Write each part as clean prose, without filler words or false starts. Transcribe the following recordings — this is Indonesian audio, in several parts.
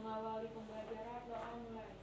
Mengawali pembelajaran, doa mulai.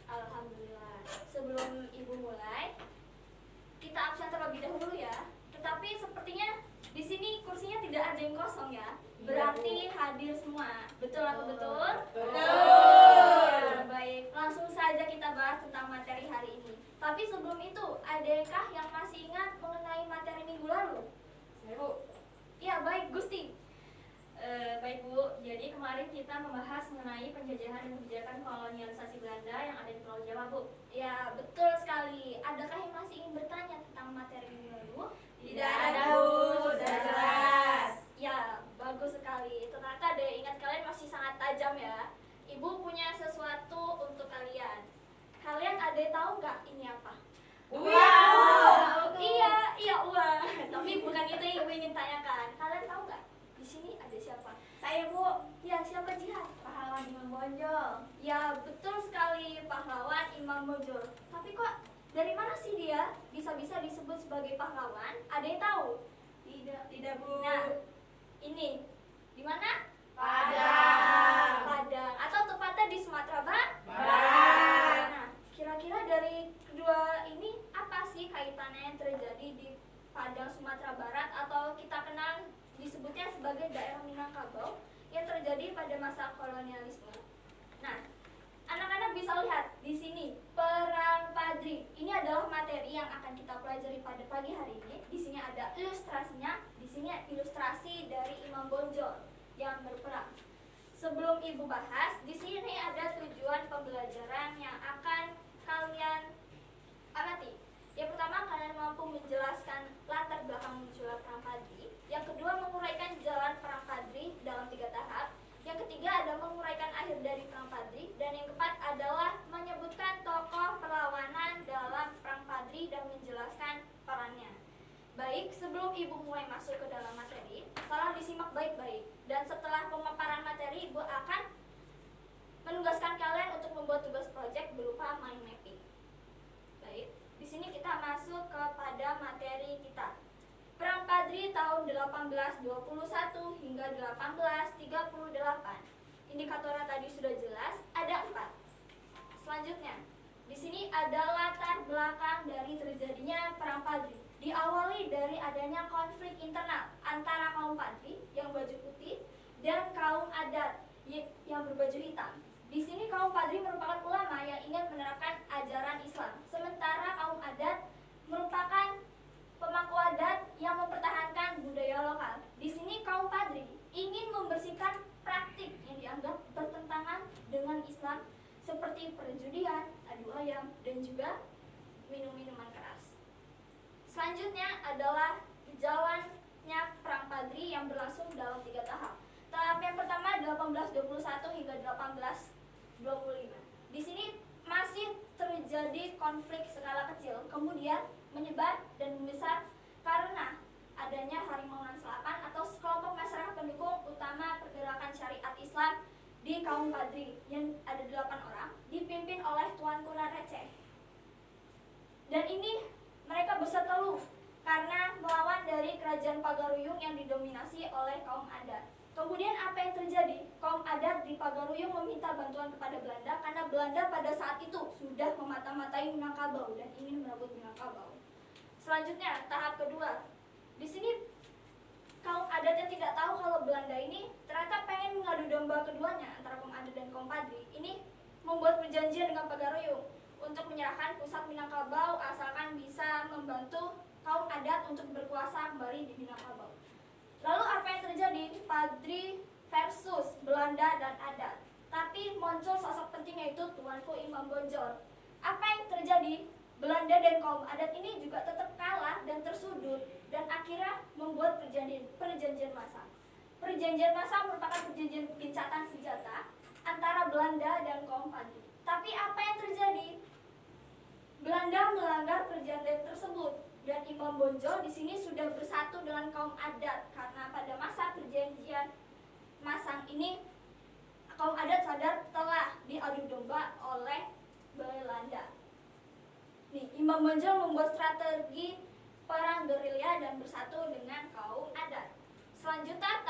Alhamdulillah. Sebelum Ibu mulai, kita absen terlebih dahulu ya. Tetapi sepertinya di sini kursinya tidak ada yang kosong ya. Berarti hadir semua. Betul atau betul? Betul. Ya, baik. Langsung saja kita bahas tentang materi hari ini. Tapi sebelum itu, adakah yang masih ingat mengenai materi minggu lalu? Bu. Ya, baik Gusti. Baik Bu, jadi kemarin kita membahas mengenai penjajahan dan kebijakan kolonialisasi Belanda yang ada di Pulau Jawa, Bu. Ya, betul sekali. Adakah yang masih ingin bertanya tentang materi minggu lalu? Tidak ada, Bu. Sudah jelas. Ya, bagus sekali. Ternyata daya ingat kalian masih sangat tajam ya. Ibu punya sesuatu untuk kalian. Kalian ada yang tahu nggak ini apa? Uang. Iya uang. Tapi bukan itu yang Ibu ingin tanyakan. Kalian tahu nggak? Di sini ada siapa? Saya, Bu. Ya, siapa Jihan? Pahlawan Imam Bonjol. Ya, betul sekali, pahlawan Imam Bonjol. Tapi kok dari mana sih dia bisa-bisa disebut sebagai pahlawan? Ada yang tahu? Tidak, Bu. Nah, ini di mana? Padang. Atau tepatnya di Sumatera Barat. Nah, kira-kira dari kedua ini apa sih kaitannya yang terjadi di Padang, Sumatera Barat, atau kita kenal disebutnya sebagai daerah Minangkabau yang terjadi pada masa kolonialisme. Nah, anak-anak bisa lihat di sini Perang Padri. Ini adalah materi yang akan kita pelajari pada pagi hari ini. Di sini ada ilustrasinya. Di sini ilustrasi dari Imam Bonjol yang berperang. Sebelum Ibu bahas, di sini ada tujuan pembelajaran yang akan kalian amati. Yang pertama, kalian mampu menjelaskan latar belakang munculnya Perang Padri. Yang kedua, menguraikan jalan Perang Padri dalam 3 tahap. Yang ketiga ada menguraikan akhir dari Perang Padri. Dan yang keempat adalah menyebutkan tokoh perlawanan dalam Perang Padri dan menjelaskan perannya. Baik, sebelum Ibu mulai masuk ke dalam materi, tolong disimak baik-baik. Dan setelah pemaparan materi, Ibu akan menugaskan kalian untuk membuat tugas proyek berupa mind mapping. Baik, di sini kita masuk kepada materi kita. Perang Padri tahun 1821 hingga 1838. Indikatornya tadi sudah jelas, ada 4. Selanjutnya, di sini ada latar belakang dari terjadinya Perang Padri. Diawali dari adanya konflik internal antara kaum Padri yang baju putih dan kaum adat yang berbaju hitam. Di sini kaum Padri merupakan ulama yang ingin menerapkan ajaran Islam, sementara kaum adat merupakan pemangku adat yang mempertahankan budaya lokal. Di sini kaum Padri ingin membersihkan praktik yang dianggap bertentangan dengan Islam seperti perjudian, adu ayam, dan juga minum-minuman keras. Selanjutnya adalah jalannya Perang Padri yang berlangsung dalam 3 tahap. Tahap yang pertama 1821 hingga 1825. Di sini masih terjadi konflik skala kecil, kemudian menyebar dan membesar karena adanya Harimau Nan Selatan atau sekelompok masyarakat pendukung utama pergerakan syariat Islam di kaum Padri yang ada 8 orang dipimpin oleh Tuanku Nan Receh. Dan ini mereka berseteru karena melawan dari kerajaan Pagaruyung yang didominasi oleh kaum adat. Kemudian apa yang terjadi? Kaum adat di Pagaruyung meminta bantuan kepada Belanda karena Belanda pada saat itu sudah memata-matai Minangkabau dan ingin merebut Minangkabau. Selanjutnya, tahap kedua. Di sini kaum adat yang tidak tahu kalau Belanda ini ternyata pengen mengadu domba keduanya antara kaum adat dan kaum Padri. Ini membuat perjanjian dengan Pagaruyung untuk menyerahkan pusat Minangkabau asalkan bisa membantu kaum adat untuk berkuasa kembali di Minangkabau. Lalu apa yang terjadi? Padri versus Belanda dan adat. Tapi muncul sosok penting yaitu Tuanku Imam Bonjol. Apa yang terjadi? Belanda dan kaum adat ini juga tetap kalah dan tersudut dan akhirnya membuat perjanjian Massa. Perjanjian Massa merupakan perjanjian gencatan senjata antara Belanda dan kaum Padri. Tapi apa yang terjadi? Belanda melanggar perjanjian tersebut dan Imam Bonjol di sini sudah bersatu dengan kaum adat karena pada masa perjanjian Masang ini kaum adat sadar telah diadu domba oleh Belanda. Nih, Imam Bonjol membuat strategi perang gerilya dan bersatu dengan kaum adat. Selanjutnya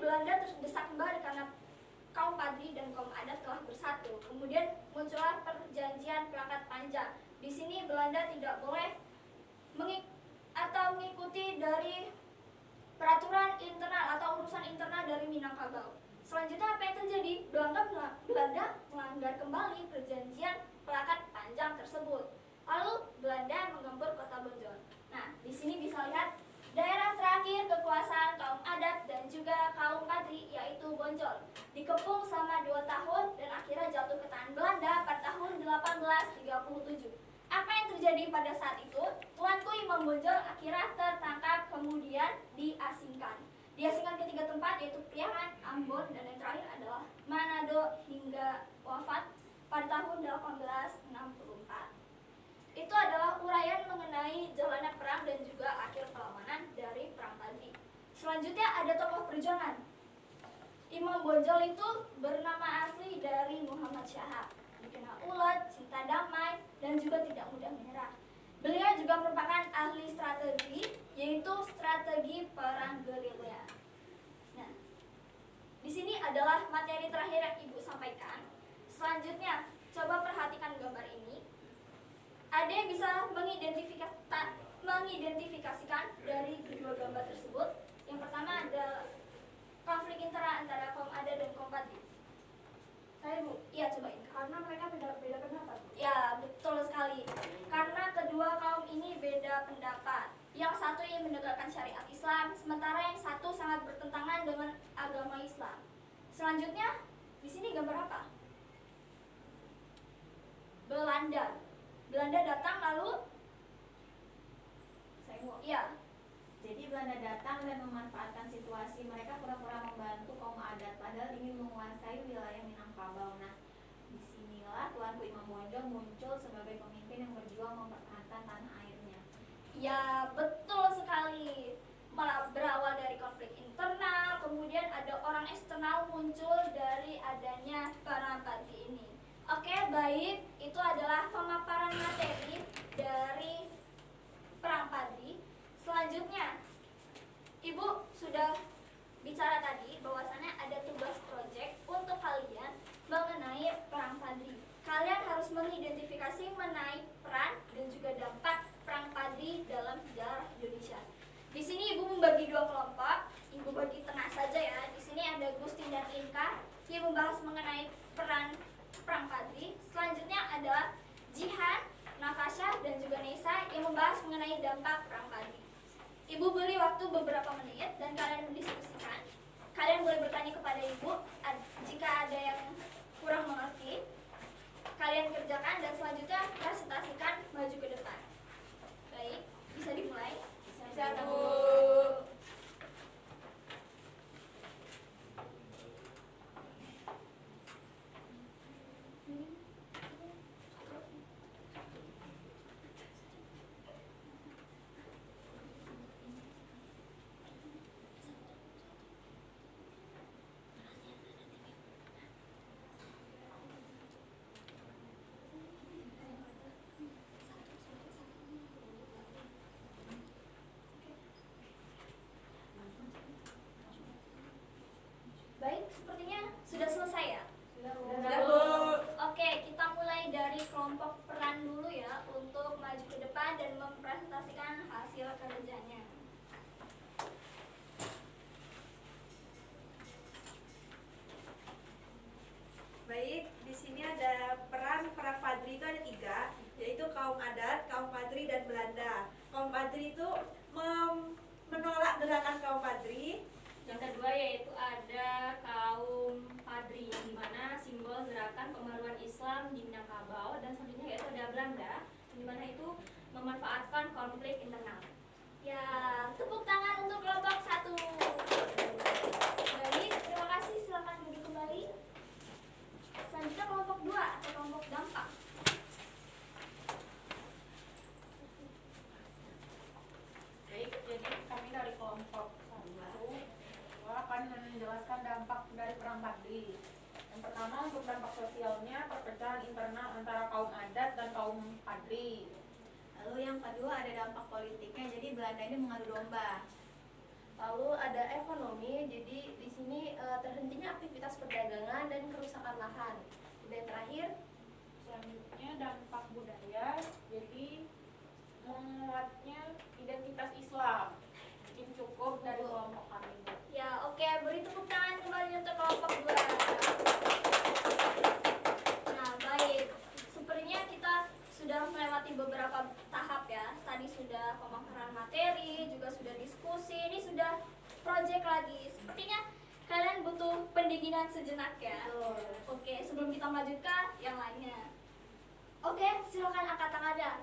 Belanda terdesak kembali karena kaum Padri dan kaum adat telah bersatu. Kemudian muncullah perjanjian Pelakat Panjang. Di sini Belanda tidak boleh mengikuti dari peraturan internal atau urusan internal dari Minangkabau. Selanjutnya apa yang terjadi? Belanda melanggar kembali perjanjian Pelakat Panjang tersebut. Lalu Belanda menggempur kota Bonjol. Nah, di sini bisa lihat daerah terakhir kekuasaan kaum adat dan juga kaum Padri, yaitu Bonjol, dikepung selama 2 tahun dan akhirnya jatuh ke tangan Belanda pada tahun 1837. Apa yang terjadi pada saat itu? Tuanku Imam Bonjol akhirnya tertangkap kemudian diasingkan. Diasingkan ke 3 tempat, yaitu Priangan, Ambon, dan yang terakhir adalah Manado hingga wafat pada tahun 1864. Itu adalah uraian mengenai jalannya perang dan juga akhir perlawanan dari Perang Padri. Selanjutnya ada tokoh perjuangan. Imam Bonjol itu bernama asli dari Muhammad Syahab, dikenal ulet, cinta damai, dan juga tidak mudah menyerah. Beliau juga merupakan ahli strategi, yaitu strategi perang gerilya. Nah, di sini adalah materi terakhir yang Ibu sampaikan. Selanjutnya, coba perhatikan gambar ini. Ada yang bisa mengidentifikasikan dari kedua gambar tersebut. Yang pertama ada konflik internal antara kaum adat dan kaum Padri. Saya Bu, iya cobain. Karena mereka beda pendapat. Ya, betul sekali. Karena kedua kaum ini beda pendapat. Yang satu ingin menegakkan syariat Islam, sementara yang satu sangat bertentangan dengan agama Islam. Selanjutnya, di sini gambar apa? Belanda datang lalu iya. Jadi Belanda datang dan memanfaatkan situasi mereka pura-pura membantu kaum adat padahal ingin menguasai wilayah Minangkabau. Nah, disinilah Tuanku Imam Bonjol muncul sebagai pemimpin yang berjuang mempertahankan tanah airnya. Ya, betul sekali. Malah berawal dari konflik internal, kemudian ada orang eksternal muncul dari adanya para Padri ini. Oke, baik. Itu adalah pemaparan materi dari Perang Padri. Selanjutnya, Ibu sudah bicara tadi bahwasannya ada tugas proyek untuk kalian mengenai Perang Padri. Kalian harus mengidentifikasi mengenai peran dan juga dampak Perang Padri dalam sejarah Indonesia. Di sini Ibu membagi 2 kelompok. Ibu bagi tengah saja ya. Di sini ada Gustin dan Inka yang membahas mengenai peran Perang Padri. Selanjutnya adalah Jihan, Nafasha, dan juga Nesa yang membahas mengenai dampak Perang Padri. Ibu beri waktu beberapa menit dan kalian mendiskusikan. Kalian boleh bertanya kepada Ibu jika ada yang kurang mengerti. Kalian kerjakan dan selanjutnya presentasikan maju ke depan. Baik, bisa dimulai. Bisa, Bu. Baik, sepertinya sudah selesai ya. Sudah, Bu. Oke, kita mulai dari kelompok peran dulu ya untuk maju ke depan dan mempresentasikan hasil kerjanya. Baik, di sini ada peran Perang Padri itu ada 3, yaitu kaum adat, kaum Padri, dan Belanda. Kaum Padri itu menolak gerakan kaum Padri. Yang kedua yaitu ada kaum Padri, yang dimana simbol gerakan pembaruan Islam di Minangkabau, dan selanjutnya yaitu ada Belanda, yang dimana itu memanfaatkan konflik internal. Ya, tepuk tangan untuk kelompok 1. Baik, terima kasih. Silakan duduk kembali. Selanjutnya kelompok 2 atau kelompok dampak. Baik, jadi kami dari kelompok 1 akan menjelaskan dampak dari Perang Padri. Yang pertama, untuk dampak sosialnya, perpecahan internal antara kaum adat dan kaum Padri. Lalu yang kedua ada dampak politiknya, jadi Belanda ini mengadu domba. Lalu ada ekonomi, jadi di sini terhentinya aktivitas perdagangan dan kerusakan lahan. Dan terakhir, Selanjutnya dampak budaya, jadi menguatnya identitas Islam. Mungkin cukup dari kelompok kami, Bu. Ya, oke, beri tepuk tangan kembali untuk kelompok 2. Nah, baik. Sepertinya kita sudah melewati beberapa tahap ya. Tadi sudah pemaparan materi, juga sudah diskusi, ini sudah proyek lagi. Sepertinya kalian butuh pendinginan sejenak ya. Oke, sebelum kita melanjutkan yang lainnya. Oke, silakan angkat tangannya.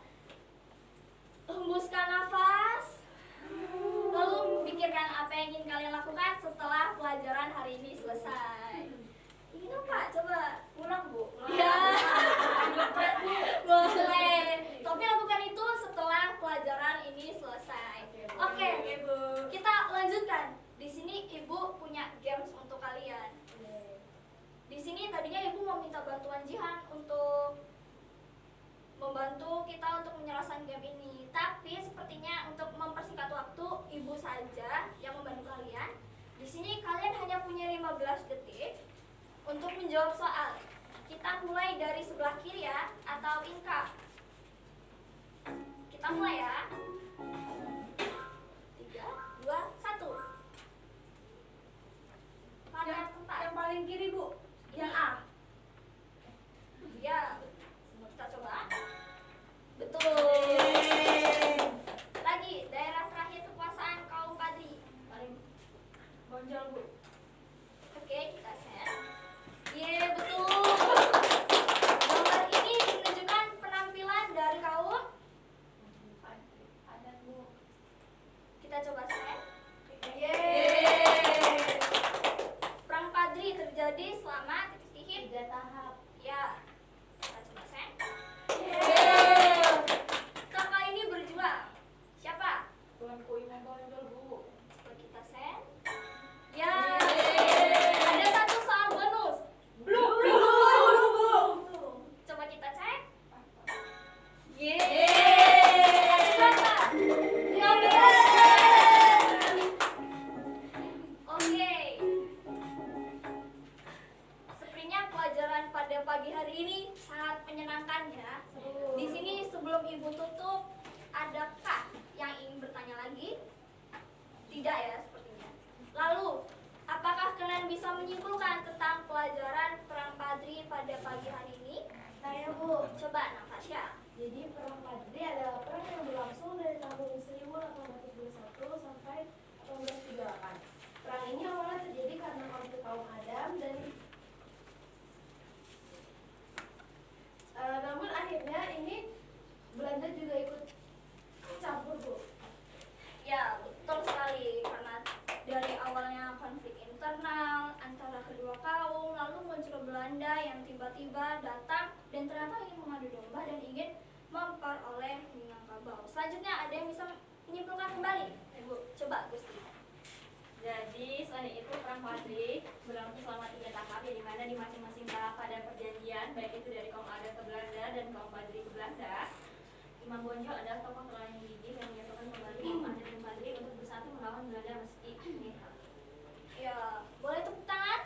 Hembuskan nafas. Lalu pikirkan apa yang ingin kalian lakukan setelah pelajaran hari ini selesai. Ingin apa? Coba. Pulang, Bu. Ya. Boleh. Tapi lakukan itu setelah pelajaran ini selesai. Oke, kita lanjutkan. Di sini Ibu punya games untuk kalian. Di sini tadinya Ibu mau minta bantuan Jihan untuk membantu kita untuk menyelesaikan game ini. Tapi sepertinya untuk mempersingkat waktu, Ibu saja yang membantu kalian. Di sini kalian hanya punya 15 detik untuk menjawab soal. Kita mulai dari sebelah kiri ya, atau Inka. Kita mulai ya. 3, 2, 1. Pada tempat. Yang paling kiri, Bu. Yang A. Ya, kita coba. Betul. Lagi, daerah terakhir kekuasaan kaum Padri. Paling bonjol, Bu. Oke, kita set. Ye, betul. Gambar ini menunjukkan penampilan dari kaum. Ada Bu. Kita coba set. Yeay. Perang Padri terjadi selama titik-titik. 3 tahap. Ya. Kita coba set. Yeay. Kakak ini berjuang. Siapa? Tuanku Imam Bonjol, Bu. Coba kita set. Ya. Ada satu soal bonus. Belum. Coba kita cek. Yeay. Ada berapa? 15. Oke. Sepertinya pelajaran pada pagi hari ini sangat menyenangkan ya. Di sini sebelum Ibu tutup, adakah yang ingin bertanya lagi? Tidak ya sepertinya. Lalu, apakah kalian bisa menyimpulkan tentang pelajaran Perang Padri pada pagi hari ini? saya Bu. Coba Natasha. Jadi Perang Padri adalah perang yang berlangsung dari tahun 1821 sampai 1838. Perang ini awalnya terjadi karena konflik kaum Adam dan namun akhirnya ini Belanda juga ikut campur Bu. Ya, betul sekali karena dari awalnya konflik internal antara kedua kaum, lalu muncul Belanda yang tiba-tiba datang dan ternyata ingin mengadu domba dan ingin memperoleh Minangkabau. Selanjutnya ada yang bisa menyimpulkan kembali? Ibu, coba Gusti. Jadi selain itu perang Padri berlangsung selama 3 tahap, ya, di mana di masing-masing tahap ada perjanjian, baik itu dari kaum adat ke Belanda dan kaum Padri ke Belanda. Imam Bonjol adalah tokoh yang gigih yang menyatukan kembali kaum adat dan Padri untuk bersatu melawan Belanda meski netral. Ya, boleh tepuk tangan?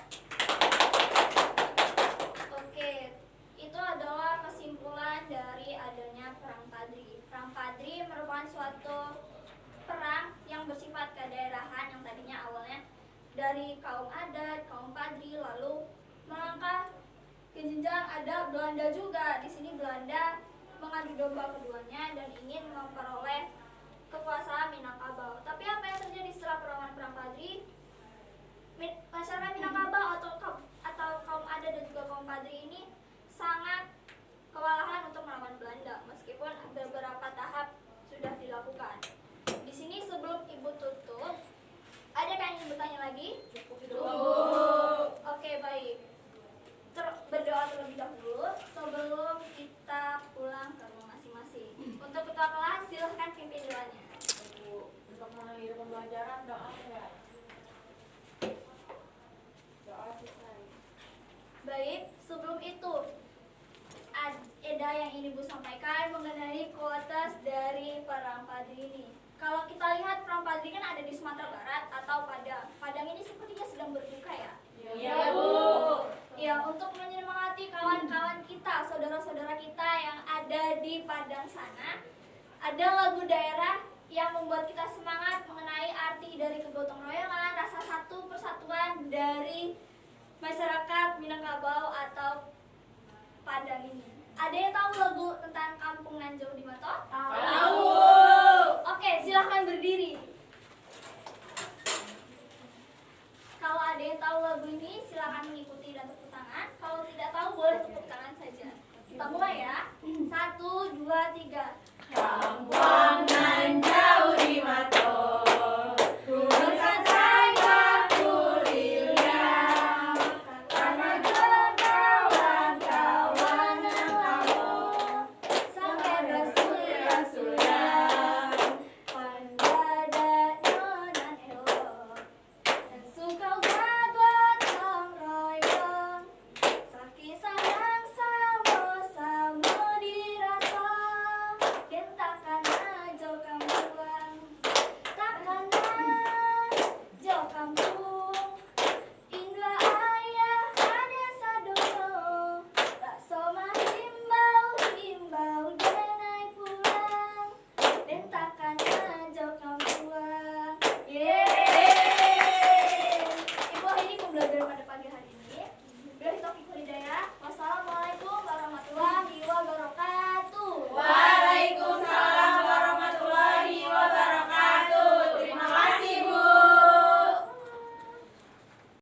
Oke, itu adalah kesimpulan dari adanya Perang Padri. Perang Padri merupakan suatu perang yang bersifat kedaerahan yang tadinya awalnya dari kaum adat, kaum Padri, lalu melangkah ke jenjang ada Belanda juga. Di sini Belanda mengadu domba keduanya dan ingin memperoleh kekuasaan Minangkabau. Tapi apa yang terjadi setelah Perang Padri? Masyarakat Minangkabau atau kaum adat dan juga kaum Padri ini sangat kewalahan untuk melawan Belanda meskipun beberapa tahap sudah dilakukan. Di sini sebelum Ibu tutup, ada yang ingin bertanya lagi? Oke, baik. Berdoa terlebih dahulu sebelum kita pulang ke rumah masing-masing. Untuk ketua kelas silahkan pimpin doanya. Untuk mengakhiri pembelajaran, doa ya. Doa selesai. Baik, sebelum itu Eda yang ini Bu sampaikan mengenai kualitas dari Perang Padri ini. Kalau kita lihat Perang Padri kan ada di Sumatera Barat atau Padang. saudara kita yang ada di Padang sana. Ada lagu daerah yang membuat kita semangat mengenai arti dari kegotong royongan, rasa satu persatuan dari masyarakat Minangkabau atau Padang ini. Ada yang tahu lagu tentang Kampung Nanjau di Mato? Tahu. Oke, silahkan berdiri. Kalau ada yang tahu lagu ini, silahkan mengikuti dan tepuk tangan. Kalau tidak tahu, boleh tepuk tangan saja. Kita mulai ya. 1, 2, 3. Kampung